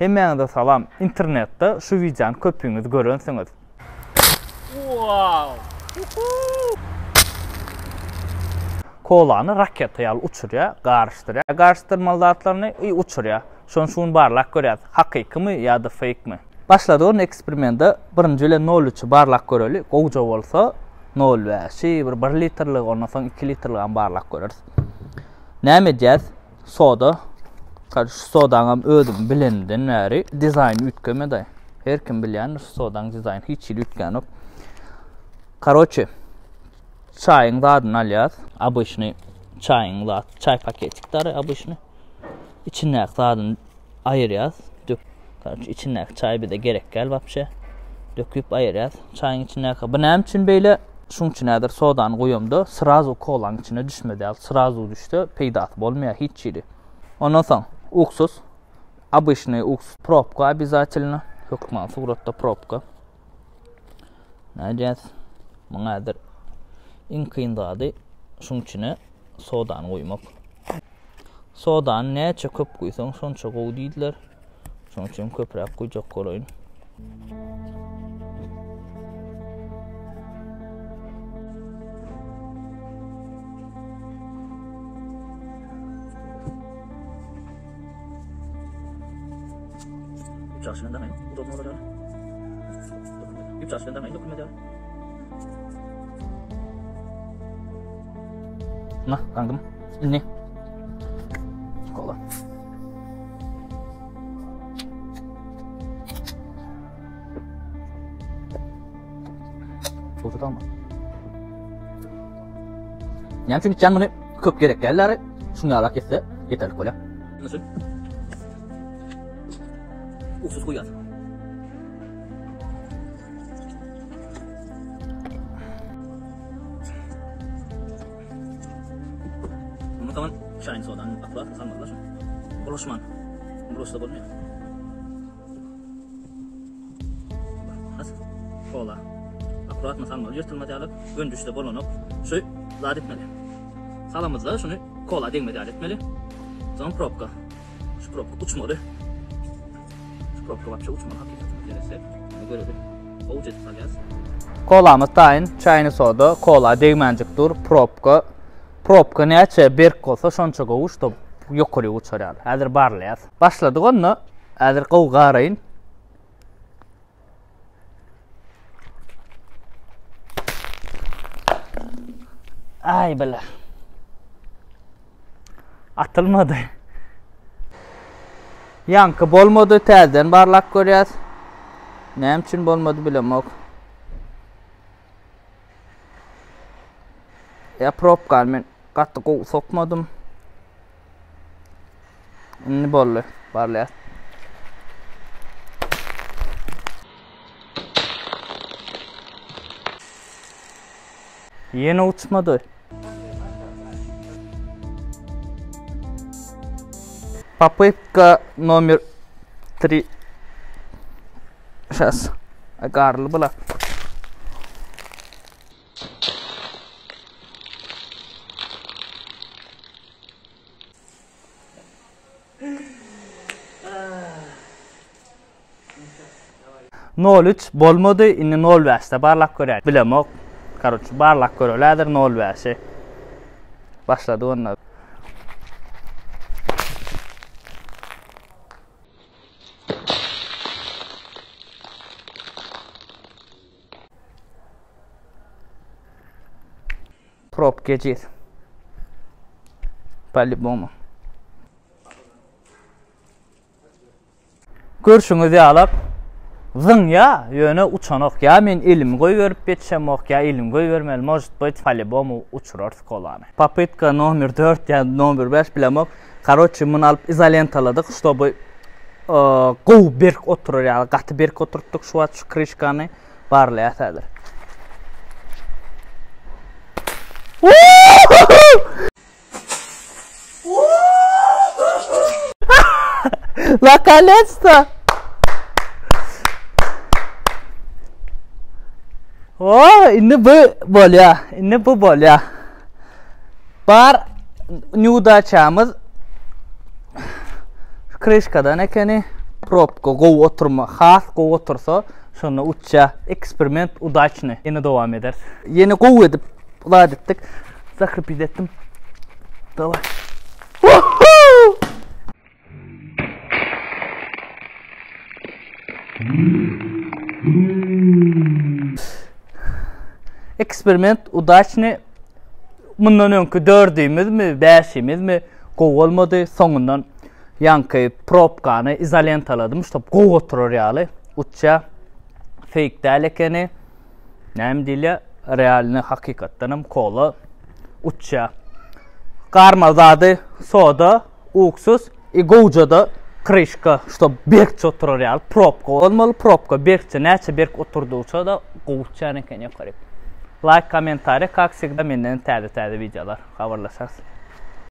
Hemen de salam internette şu videonun köpüňiz görensiniz. Wow! Kolany raketaya uçurya, garşdyrya. Garşdyrmaly zatlaryny uçurya. Şonuň barlak görýär. Hakykmy ýa-da fake mi? Başlady onun eksperimente birinji ele 0,3 barlak göreli. Gowja bolsa 0,5 1 litrlik, ondan soň 2 litrlik barlak göreriz. Näme edýäs? Soda. Karşı sodaňam özüm bilenden näri dizayn ütkeme. Her kim bilýär sodaň dizayn hiç ütkänok. Короче, çayın zadını alýas. Обычный çayın zat, çay paketçikleri обычный. İçine zadını ayırýas. Karşı içine çay bir de gerek gel vapşe. Döküp ayırýas. Çayın içine. Bu näme üçin beýle? Şuň üçin nädir sodany goýamda srazu kolanyň içine düşmedi. Srazu düştü, peýdat bolmaýar hiç ýeri. Ondan soň уксус. Обычный уксус, пробка обязательно. Hökman suratda пробка. Nädýäs? Muňadyr iň kyndagy şuň içine sodany goýmak. Sodany näçe köp goýsaň şonça gowy diýdiler. Şoň üçin köpräk goýjak golaýyn. Çalışın demeyin. Udobno olacak. Çalışın demeyin. Dokunmayacak. Nah, kandım. İnni. Kola. Kola alma. Yani çünkü can bunu köp gerek gelirler. Şunu alak etse yeterli kola. Nasıl? Уксус koyar. Bunu tamam çayın sodan akla sanmadılar. Bulaşman. Burası da olmuyor. Nasıl? Kola. Akla atma sanmalı. Yırtılmadı alıp ön düşte bolonop şu zat etmeli. Salamızda şunu kola değmedi etmeli. Zaman probka. Şu probka uçmalı. Kolamy taýyn, çaýny soda, kola degmenjik dur, probka. Probka näçe berk bolsa şonça gowuş da ýokary uçarýar. Häzir barlaýas. Başladyk onu. Häzir gow garaýyn. Ay bela. Atylmady. Yankı bolmady, täzeden barlak görýäs. Näme üçin bolmady bilemok. Ya probka men gatty gow sokmadym. Inni bolly, barlaýas. Ýene uçmady. Попытка номер 3. Сейчас. Agarlı bula. Nol 3 bolmadı. Inni 0,5'te barlak görýär. Bilemok. Karoç barlak görýärler 0,5. Başladı onlar. Prop geçir. По-любому. Görüşüňizi alap. Zıň ya, ýöne uçanok ya, men elim goýberip betşemok ya, elim goýbermeli, может быть, по-любому uçurar kolany. Попытка номер 4 ya номер 5 bilemok. Короче, mun alıp izolentaladyk, чтобы gow berk oturar ya, gaty berk oturtdyk şu at şu krişkany barlaýar. Наконец-то! О, inni bu bolýa, inni bu bolýa. Bar neudachamiz krishkadan ekeni Probka gow oturma, has gow otursa, şonu uçça, eksperiment udaçny. Yine devam eder. Yeni gow edip, ulad ettik. Zakrip ettim. Davay. Eksperiment udaçny. Bundan önkü 4'ümizmi, 5'imizmi gow olmadı. Soňundan yankı probkany izolentaladım. Şop gow oturur ýaly. Uçça fake däl ekeni. Näme diýilýär? Realni hakykatdanam kola uçça. Garma zady soda, uksuz, gowjada krişka, şop berkçe oturur ýaly. Probka olmaly, probka berkçe näçe berk oturduça da gowçan ekeni ýakarıp. Like, kommentariy, kak sigda menden täze videolar habarlaşarsın.